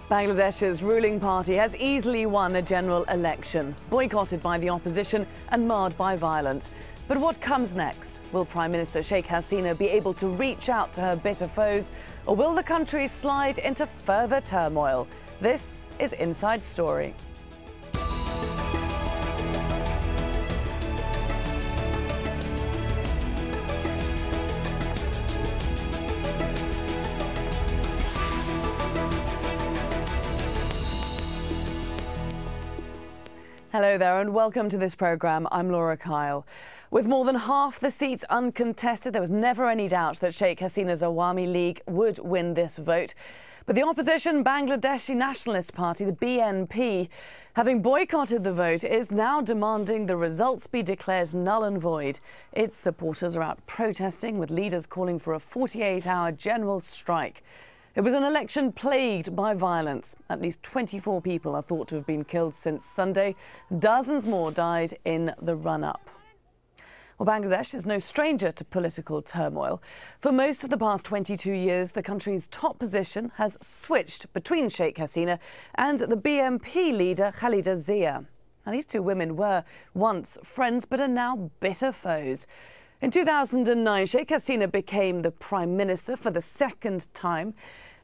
Bangladesh's ruling party has easily won a general election, boycotted by the opposition and marred by violence. But what comes next? Will Prime Minister Sheikh Hasina be able to reach out to her bitter foes, or will the country slide into further turmoil? This is Inside Story. Hello there and welcome to this programme. I'm Laura Kyle. With more than half the seats uncontested, there was never any doubt that Sheikh Hasinas Awami League would win this vote. But the opposition Bangladesh Nationalist Party, the BNP, having boycotted the vote, is now demanding the results be declared null and void. Its supporters are out protesting, with leaders calling for a 48-hour general strike. It was an election plagued by violence. At least 24 people are thought to have been killed since Sunday. Dozens more died in the run-up. Well, Bangladesh is no stranger to political turmoil. For most of the past 22 years, the country's top position has switched between Sheikh Hasina and the BNP leader Khalida Zia. Now, these two women were once friends but are now bitter foes. In 2009, Sheikh Hasina became the Prime Minister for the second time.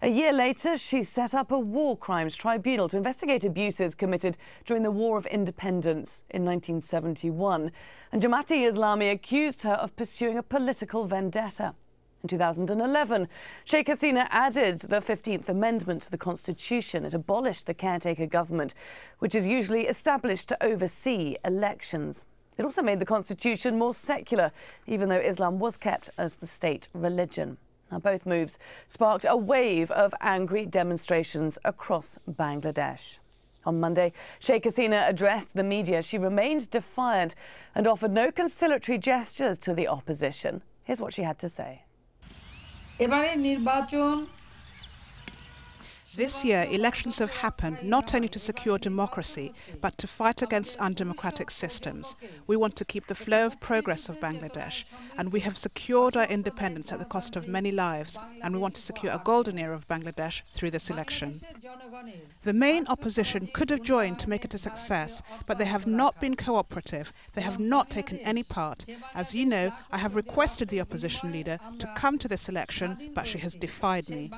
A year later, she set up a war crimes tribunal to investigate abuses committed during the War of Independence in 1971. And Jamaat accused her of pursuing a political vendetta. In 2011, Sheikh Hasina added the 15th Amendment to the Constitution. It abolished the caretaker government, which is usually established to oversee elections. It also made the Constitution more secular, even though Islam was kept as the state religion. Now, both moves sparked a wave of angry demonstrations across Bangladesh. On Monday, Sheikh Hasina addressed the media. She remained defiant and offered no conciliatory gestures to the opposition. Here's what she had to say. This year, elections have happened not only to secure democracy, but to fight against undemocratic systems. We want to keep the flow of progress of Bangladesh, and we have secured our independence at the cost of many lives, and we want to secure a golden era of Bangladesh through this election. The main opposition could have joined to make it a success, but they have not been cooperative. They have not taken any part. As you know, I have requested the opposition leader to come to this election, but she has defied me.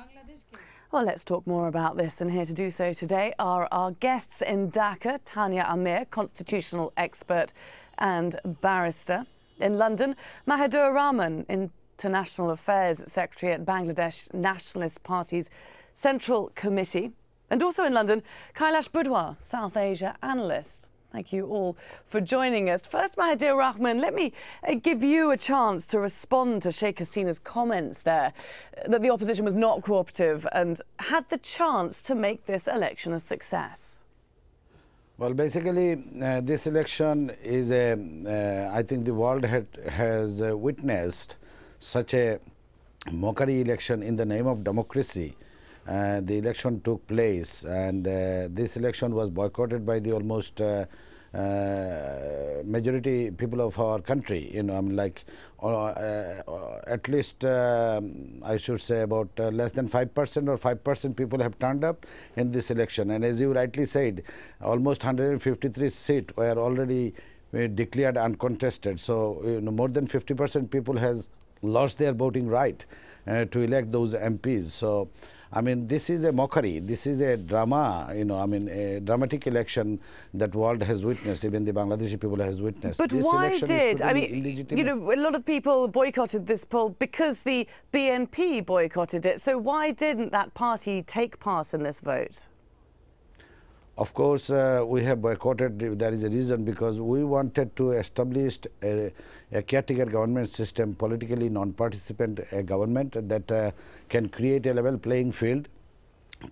Well, let's talk more about this, and here to do so today are our guests in Dhaka, Tania Amir, constitutional expert and barrister. In London, Mahidur Rahman, International Affairs Secretary at Bangladesh Nationalist Party's Central Committee. And also in London, Kailash Budhwar, South Asia analyst. Thank you all for joining us. First, Mahidur Rahman, let me give you a chance to respond to Sheikh Hasina's comments there, that the opposition was not cooperative and had the chance to make this election a success. Well, basically, this election is I think the world has witnessed such a mockery election in the name of democracy. The election took place, and this election was boycotted by the almost majority people of our country. You know, I mean, like at least I should say about less than 5% or 5% people have turned up in this election. And as you rightly said, almost 153 seats were already declared uncontested. So, you know, more than 50% people has lost their voting right to elect those MPs. So, I mean, this is a mockery. This is a drama, you know, I mean, a dramatic election that world has witnessed, even the Bangladeshi people has witnessed. But this why did, I mean, you know, a lot of people boycotted this poll because the BNP boycotted it. So why didn't that party take part in this vote? Of course, we have boycotted. There is a reason, because we wanted to establish a caretaker government system, politically non-participant government that can create a level playing field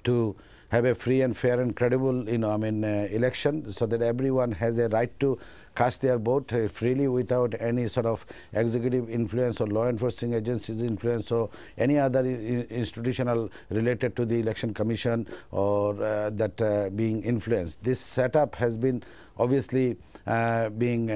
to have a free and fair and credible, you know, I mean, election, so that everyone has a right to cast their vote freely without any sort of executive influence or law enforcing agencies influence or any other institutional related to the election commission or that being influenced. This setup has been obviously being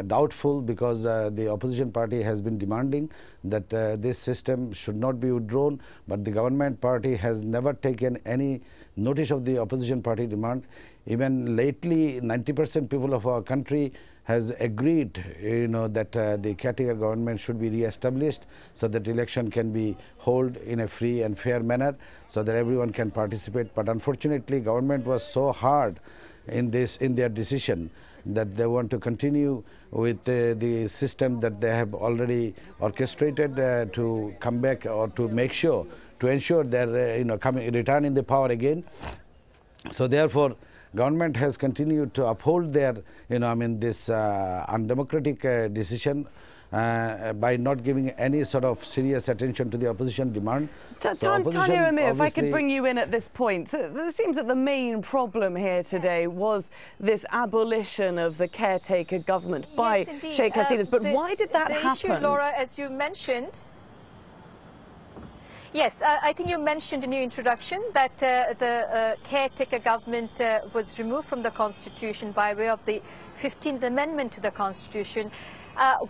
doubtful because the opposition party has been demanding that this system should not be withdrawn, but the government party has never taken any notice of the opposition party demand. Even lately 90% people of our country has agreed that the caretaker government should be re-established so that election can be held in a free and fair manner so that everyone can participate. But unfortunately government was so hard in their decision that they want to continue with the system that they have already orchestrated to come back or to make sure, to ensure their return in the power again. So therefore government has continued to uphold their this undemocratic decision by not giving any sort of serious attention to the opposition demand. Tania Amir, if I could bring you in at this point. It seems that the main problem here today was this abolition of the caretaker government by Sheikh Hasinas. But why did that happen? The issue, Laura, as you mentioned, yes, I think you mentioned in your introduction that the caretaker government was removed from the Constitution by way of the 15th Amendment to the Constitution.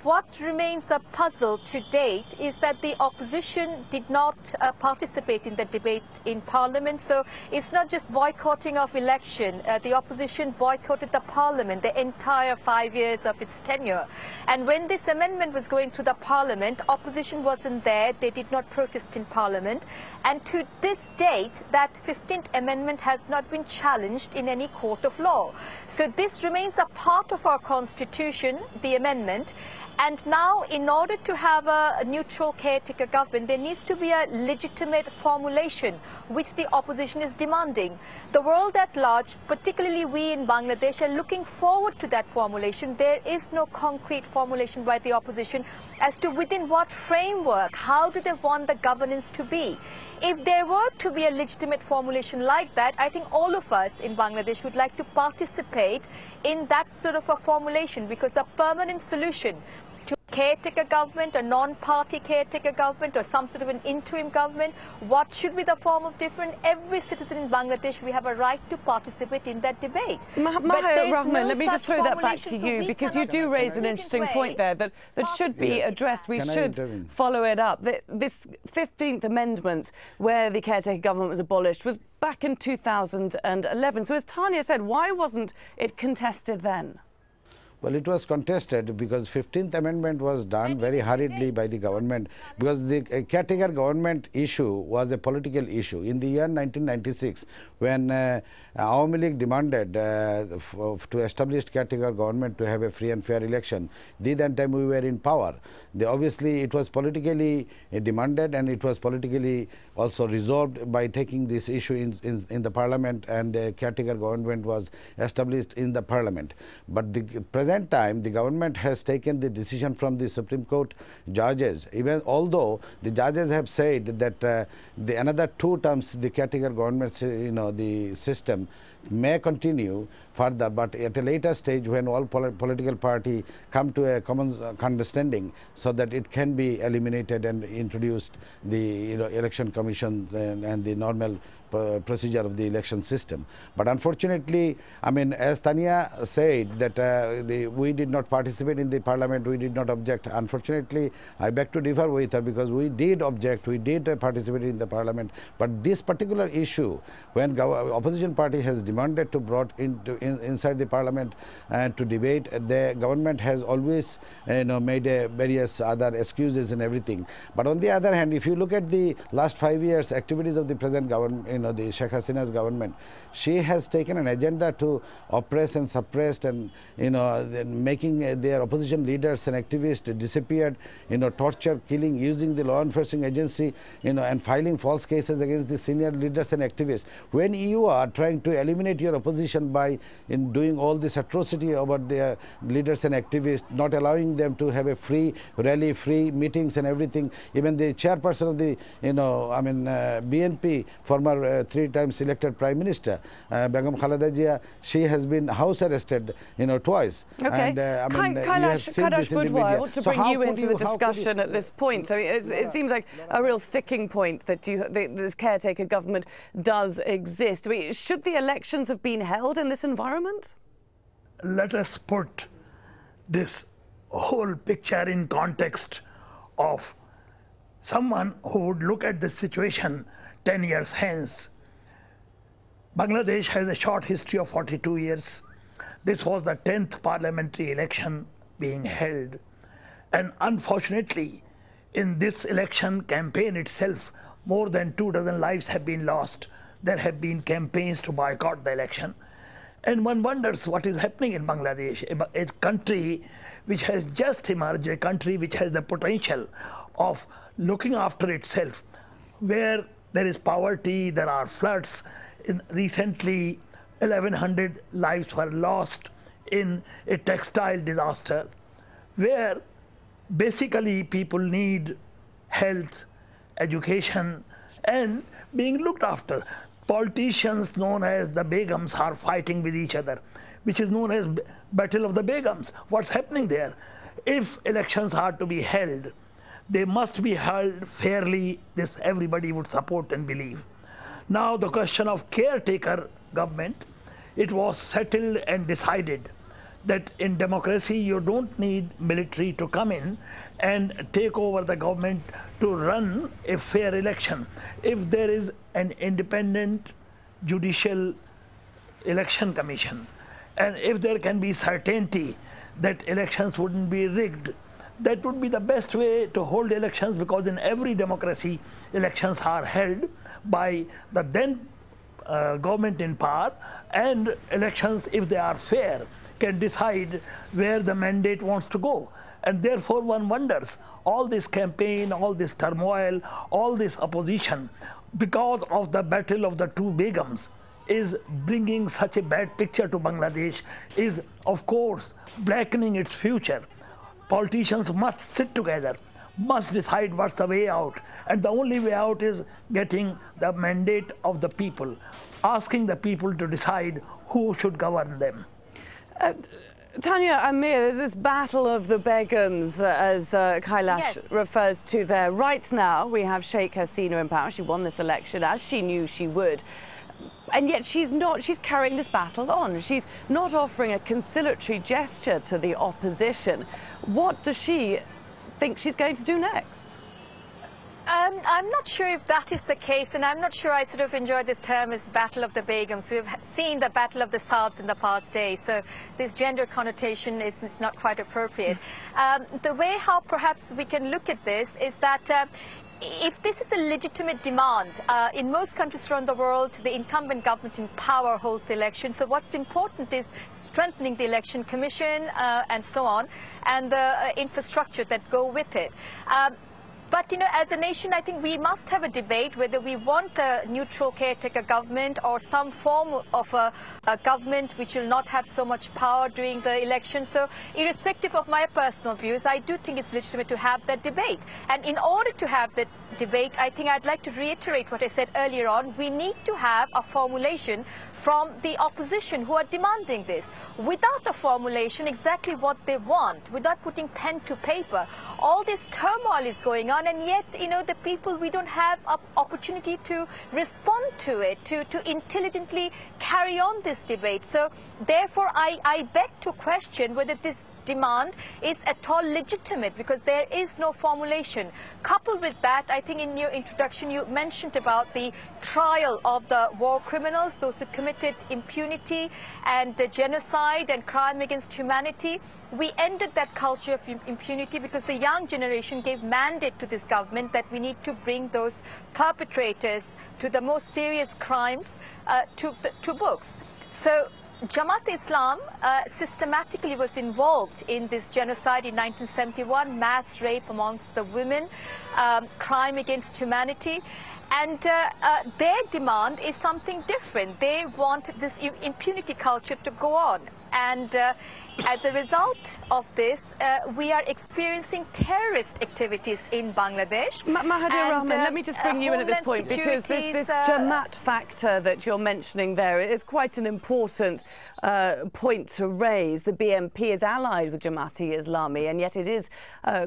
What remains a puzzle to date is that the opposition did not participate in the debate in Parliament. So it's not just boycotting of election. The opposition boycotted the Parliament the entire 5 years of its tenure. And when this amendment was going through the Parliament, opposition wasn't there. They did not protest in Parliament. And to this date, that 15th Amendment has not been challenged in any court of law. So this remains a part of our Constitution, the amendment. And now, in order to have a neutral caretaker government, there needs to be a legitimate formulation, which the opposition is demanding. The world at large, particularly we in Bangladesh, are looking forward to that formulation. There is no concrete formulation by the opposition as to within what framework, how do they want the governance to be. If there were to be a legitimate formulation like that, I think all of us in Bangladesh would like to participate in that sort of a formulation, because a permanent solution to a caretaker government, a non-party caretaker government, or some sort of an interim government, what should be the form of different? Every citizen in Bangladesh, we have a right to participate in that debate. Mahidur Rahman, let me just throw that back to you, because you do raise an interesting point there that should be addressed. We should follow it up. This 15th Amendment, where the caretaker government was abolished, was back in 2011. So as Tania said, why wasn't it contested then? Well, it was contested because 15th Amendment was done very hurriedly by the government, because the caretaker government issue was a political issue. In the year 1996, when Awami League demanded to establish caretaker government to have a free and fair election, that time we were in power. Obviously, it was politically demanded, and it was politically also resolved by taking this issue in the parliament, and the caretaker government was established in the parliament. But the present time, the government has taken the decision from the Supreme Court judges, even although the judges have said that another 2 terms the caretaker government, the system may continue further, but at a later stage, when all political party come to a common understanding, so that it can be eliminated and introduced the election commission and the normal procedure of the election system. But unfortunately, I mean, as Tania said, that we did not participate in the parliament, we did not object. Unfortunately, I beg to differ with her, because we did object, we did participate in the parliament. But this particular issue, when opposition party has demanded to brought inside the parliament and to debate, the government has always made various other excuses and everything. But on the other hand, if you look at the last 5 years activities of the present government, the Sheikh Hasinas government, she has taken an agenda to oppress and suppress, and making their opposition leaders and activists disappeared, torture, killing, using the law enforcement agency, and filing false cases against the senior leaders and activists. When you are trying to eliminate your opposition by doing all this atrocity about their leaders and activists, not allowing them to have a free rally, free meetings and everything, even the chairperson of the BNP, former three times elected Prime Minister. Begum Khaleda Jia, she has been house arrested, twice. Okay. And, Kailash Budhwar, I want to bring you into the discussion at this point. So it seems like a real sticking point that this caretaker government does exist. I mean, should the elections have been held in this environment? Let us put this whole picture in context of someone who would look at this situation 10 years hence. Bangladesh has a short history of 42 years. This was the 10th parliamentary election being held. And unfortunately, in this election campaign itself, more than 24 lives have been lost. There have been campaigns to boycott the election. And one wonders what is happening in Bangladesh, a country which has just emerged, a country which has the potential of looking after itself, where there is poverty, there are floods. Recently, 1,100 lives were lost in a textile disaster, where basically people need health, education, and being looked after. Politicians known as the Begums are fighting with each other, which is known as Battle of the Begums. What's happening there? If elections are to be held, they must be held fairly. This everybody would support and believe. Now the question of caretaker government, it was settled and decided that in democracy you don't need military to come in and take over the government to run a fair election. If there is an independent judicial election commission, and if there can be certainty that elections wouldn't be rigged, that would be the best way to hold elections, because in every democracy, elections are held by the then government in power, and elections, if they are fair, can decide where the mandate wants to go. And therefore one wonders, all this campaign, all this turmoil, all this opposition, because of the battle of the two Begums, is bringing such a bad picture to Bangladesh, is of course blackening its future. Politicians must sit together, must decide what's the way out, and the only way out is getting the mandate of the people, asking the people to decide who should govern them. Tania Amir, there's this battle of the Begums, as Kailash refers to there. Right now, we have Sheikh Hasina in power. She won this election, as she knew she would. And yet she's carrying this battle on. She's not offering a conciliatory gesture to the opposition. What does she think she's going to do next? I'm not sure if that is the case, and I'm not sure I sort of enjoy this term as Battle of the Begums. We've seen the Battle of the Saabs in the past days, so this gender connotation is not quite appropriate. The way how perhaps we can look at this is that if this is a legitimate demand, in most countries around the world, the incumbent government in power holds the election. So what's important is strengthening the election commission and so on, and the infrastructure that go with it. But, as a nation, I think we must have a debate whether we want a neutral caretaker government or some form of a government which will not have so much power during the election. So irrespective of my personal views, I do think it's legitimate to have that debate. And in order to have that debate, I think I'd like to reiterate what I said earlier on. We need to have a formulation from the opposition who are demanding this. Without a formulation, exactly what they want, without putting pen to paper, all this turmoil is going on. And yet, the people, we don't have an opportunity to respond to it, to intelligently carry on this debate. So therefore, I beg to question whether this demand is at all legitimate, because there is no formulation. Coupled with that, I think in your introduction you mentioned about the trial of the war criminals, those who committed impunity and genocide and crime against humanity. We ended that culture of impunity because the young generation gave mandate to this government that we need to bring those perpetrators to the most serious crimes to books. So Jamaat Islam systematically was involved in this genocide in 1971, mass rape amongst the women, crime against humanity. And their demand is something different. They want this impunity culture to go on. And as a result of this, we are experiencing terrorist activities in Bangladesh. Mahidur Rahman, let me just bring you in at this point, because this Jamaat factor that you're mentioning there is quite an important point to raise. The BNP is allied with Jamaat-e-Islami, and yet it is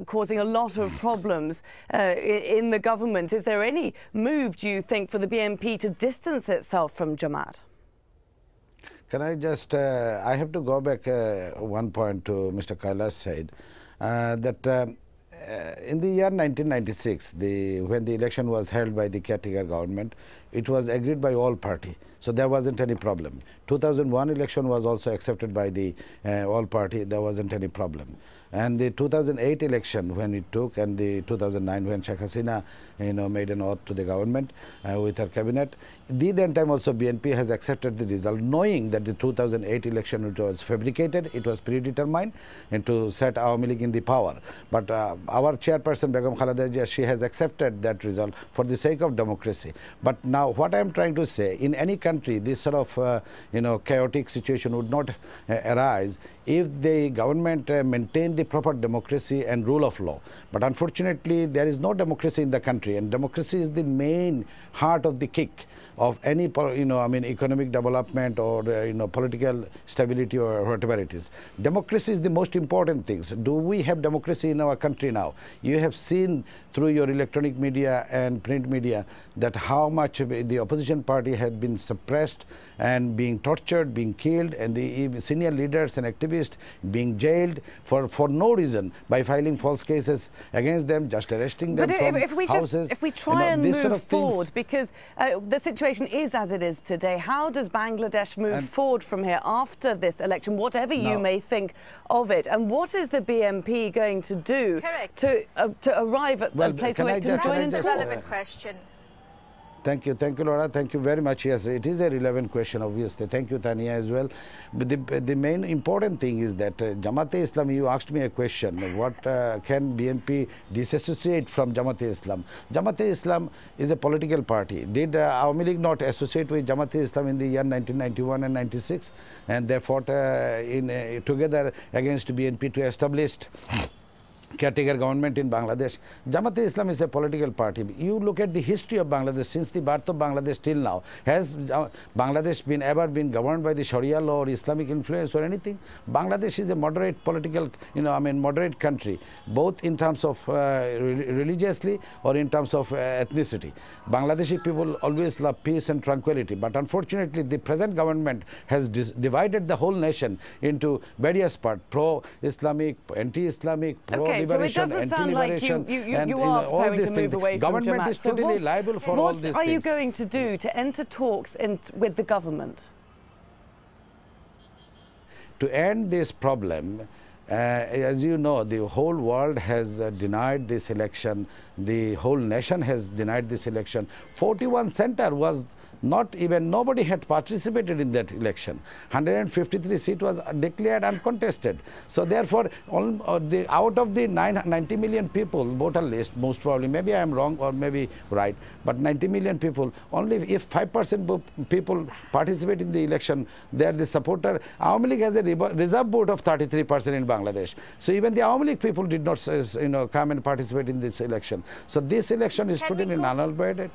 causing a lot of problems in the government. Is there any move, do you think, for the BNP to distance itself from Jamaat? Can I just, I have to go back one point to Mr. Kailash said, that in the year 1996, when the election was held by the caretaker government, it was agreed by all party. So there wasn't any problem. 2001 election was also accepted by the all party. There wasn't any problem. And the 2008 election when it took, and the 2009 when Sheikh Hasina made an oath to the government with her cabinet, then time also BNP has accepted the result, knowing that the 2008 election was fabricated, it was predetermined, and to set Awami League in the power. But our chairperson Begum Khaleda Zia, she has accepted that result for the sake of democracy. But now what I am trying to say, in any country this sort of chaotic situation would not arise if the government maintained the proper democracy and rule of law. But unfortunately there is no democracy in the country, and democracy is the main heart of the kick of any economic development or political stability or whatever it is. Democracy is the most important thing. Do we have democracy in our country now? You have seen through your electronic media and print media that how much the opposition party had been suppressed and being tortured, being killed, and the senior leaders and activists being jailed for no reason by filing false cases against them, just arresting them from houses. If we try and move forward, because the situation is as it is today, how does Bangladesh move forward from here after this election, whatever you may think of it? And what is the BNP going to do to arrive at a place where it can join in the relevant question? Thank you, Laura. Thank you very much. Yes, it is a relevant question, obviously. Thank you, Tania, as well. But the main important thing is that Jamaat-e-Islami, you asked me a question, what can BNP disassociate from Jamaat-e-Islam? Jamaat-e-Islam is a political party. Did Awami League not associate with Jamaat-e-Islam in the year 1991 and 96? And they fought together against BNP to establish caretaker government in Bangladesh. Jamaat-e-Islam is a political party. You look at the history of Bangladesh, since the birth of Bangladesh till now. Has Bangladesh ever been governed by the Sharia law or Islamic influence or anything? Bangladesh is a moderate political, moderate country, both in terms of religiously or in terms of ethnicity. Bangladeshi people always love peace and tranquility, but unfortunately the present government has divided the whole nation into various parts, pro-Islamic, anti-Islamic, pro-liberation, so it doesn't sound like you are preparing to move away from Government Jamaat. is totally liable for all these things. What are you going to do to enter talks with the government? To end this problem, as you know, the whole world has denied this election. The whole nation has denied this election. 41 center was not even, nobody had participated in that election. 153 seat was declared uncontested. So therefore, out of the 90 million people voter list, most probably, maybe I am wrong or maybe right, but 90 million people, only if 5% people participate in the election, they are the supporter. Awami League has a reserve vote of 33% in Bangladesh. So even the Awami League people did not come and participate in this election. So this election is totally null-voided.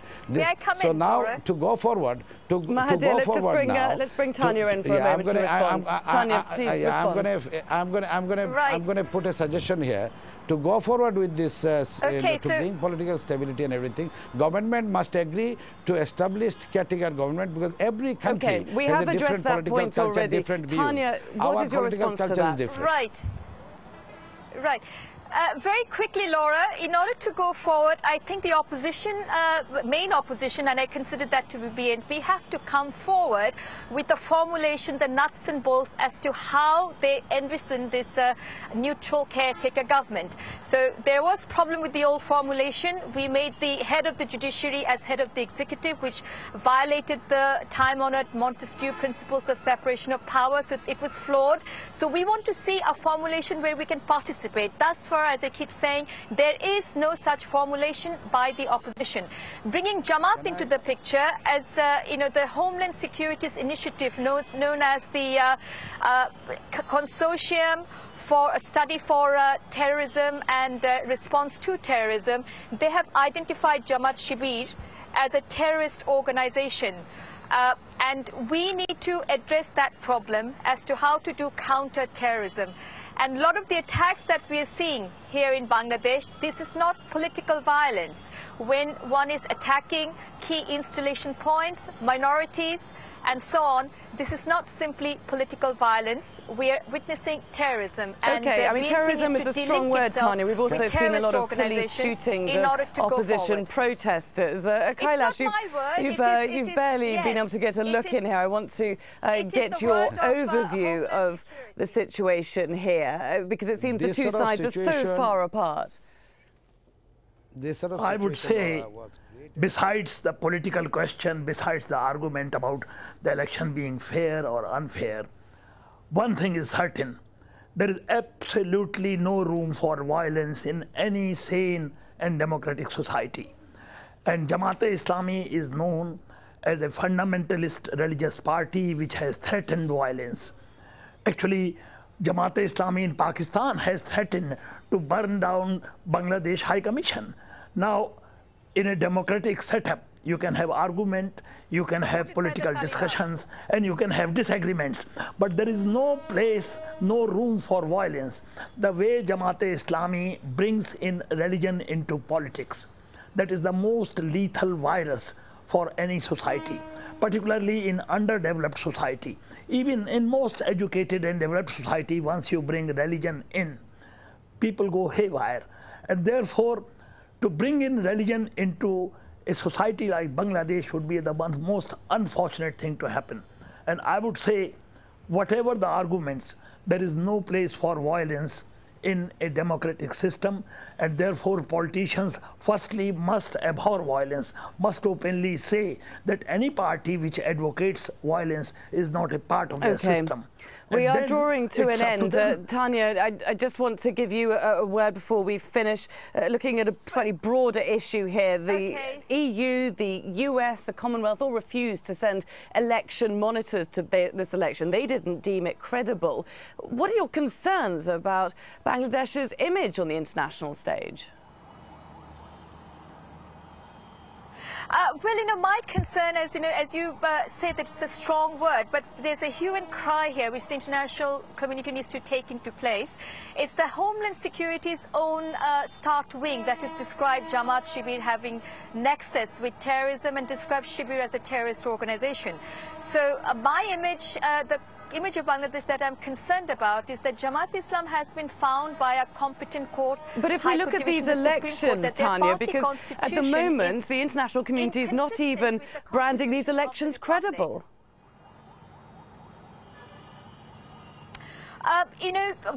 So now to go forward, Mahidur, let's bring Tania in for a moment to respond. Tania, please respond. I'm going to put a suggestion here. To go forward with this, to bring political stability and everything, government must agree to establish caretaker government, because every country has a different political culture, different views. Tania, what is your response to that? Right. Very quickly, Laura, in order to go forward, I think the opposition, main opposition, and I consider that to be BNP, have to come forward with the formulation, the nuts and bolts as to how they envision this neutral caretaker government. So there was problem with the old formulation. We made the head of the judiciary as head of the executive, which violated the time-honored Montesquieu principles of separation of powers. So it was flawed. So we want to see a formulation where we can participate. Thus far, Budhwar, as I keep saying, there is no such formulation by the opposition. Bringing Jamaat into the picture as, the Homeland Security's initiative known as the Consortium for a Study for Terrorism and Response to Terrorism, they have identified Jamaat Shibir as a terrorist organization. And we need to address that problem as to how to do counter-terrorism. And a lot of the attacks that we are seeing here in Bangladesh, this is not political violence. When one is attacking key installation points, minorities, and so on, this is not simply political violence. We are witnessing terrorism. And, okay, I mean, terrorism is a strong word, Tania. We've also seen a lot of police shootings of opposition protesters. Kailash, you've barely been able to get a look in here. I want to get your overview of the situation here, because it seems the two sides are so far apart. I would say, besides the political question, besides the argument about the election being fair or unfair, one thing is certain: there is absolutely no room for violence in any sane and democratic society. And Jamaat-e-Islami is known as a fundamentalist religious party which has threatened violence. Actually, Jamaat-e-Islami in Pakistan has threatened to burn down Bangladesh High Commission. Now, in a democratic setup, you can have argument, you can have political discussions, and you can have disagreements. But there is no place, no room for violence. The way Jamaat-e-Islami brings in religion into politics, that is the most lethal virus for any society, particularly in underdeveloped society. Even in most educated and developed society, once you bring religion in, people go haywire. And therefore, to bring in religion into a society like Bangladesh would be the most unfortunate thing to happen. And I would say, whatever the arguments, there is no place for violence in a democratic system, and therefore politicians firstly must abhor violence, must openly say that any party which advocates violence is not a part of their system. We are drawing to an end. Tania, I just want to give you a word before we finish, looking at a slightly broader issue here. The EU, the US, the Commonwealth all refused to send election monitors to this election. They didn't deem it credible. What are your concerns about Bangladesh's image on the international stage? Well, my concern is, as you say, that it's a strong word, but there's a hue and cry here which the international community needs to take into place. It's the Homeland Security's own start wing that has described Jamaat Shibir having nexus with terrorism and described Shibir as a terrorist organization. So my image, the image of Bangladesh that I'm concerned about is that Jamaat-Islam has been found by a competent court. But if we look at these elections, Tania, because at the moment the international community is not even branding these elections credible.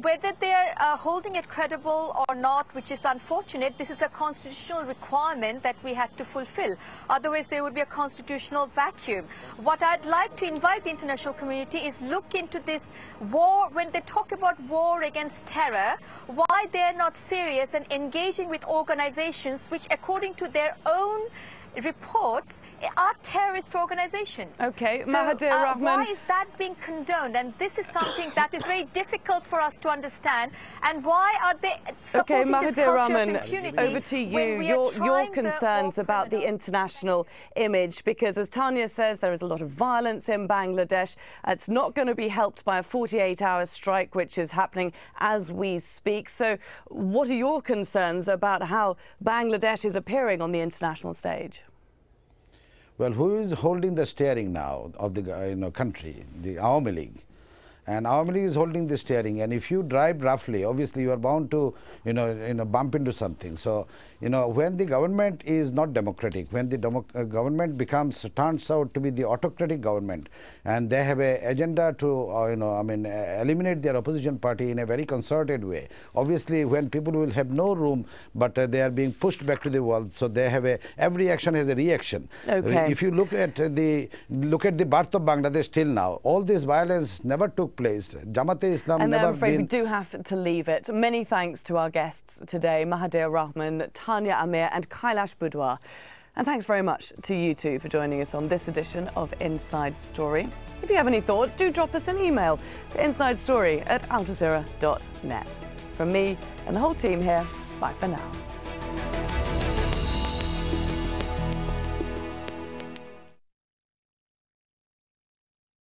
Whether they're holding it credible or not, which is unfortunate, this is a constitutional requirement that we had to fulfill. Otherwise, there would be a constitutional vacuum. What I'd like to invite the international community is look into this war. When they talk about war against terror, why they're not serious and engaging with organizations which, according to their own reports, are terrorist organizations. Okay, so, Mahidur Rahman. Why is that being condoned? And this is something that is very difficult for us to understand. And why are they supporting this culture of impunity? Over to you. Your concerns about the international image, because as Tania says, there is a lot of violence in Bangladesh. It's not going to be helped by a 48-hour strike, which is happening as we speak. So what are your concerns about how Bangladesh is appearing on the international stage? Well, who is holding the steering now of the country? The Awami League. And Awami League is holding the steering. And if you drive roughly, obviously you are bound to bump into something. So when the government is not democratic, when the government turns out to be the autocratic government, and they have an agenda to eliminate their opposition party in a very concerted way. Obviously, when people will have no room, but they are being pushed back to the wall, so they have every action has a reaction. Okay. If you look at the birth of Bangladesh till now, all this violence never took took place. Jamaat-e-Islam and never I'm afraid been... we do have to leave it. Many thanks to our guests today, Mahidur Rahman, Tania Amir and Kailash Budhwar. And thanks very much to you two for joining us on this edition of Inside Story. If you have any thoughts, do drop us an email to insidestory@aljazeera.net. From me and the whole team here, bye for now.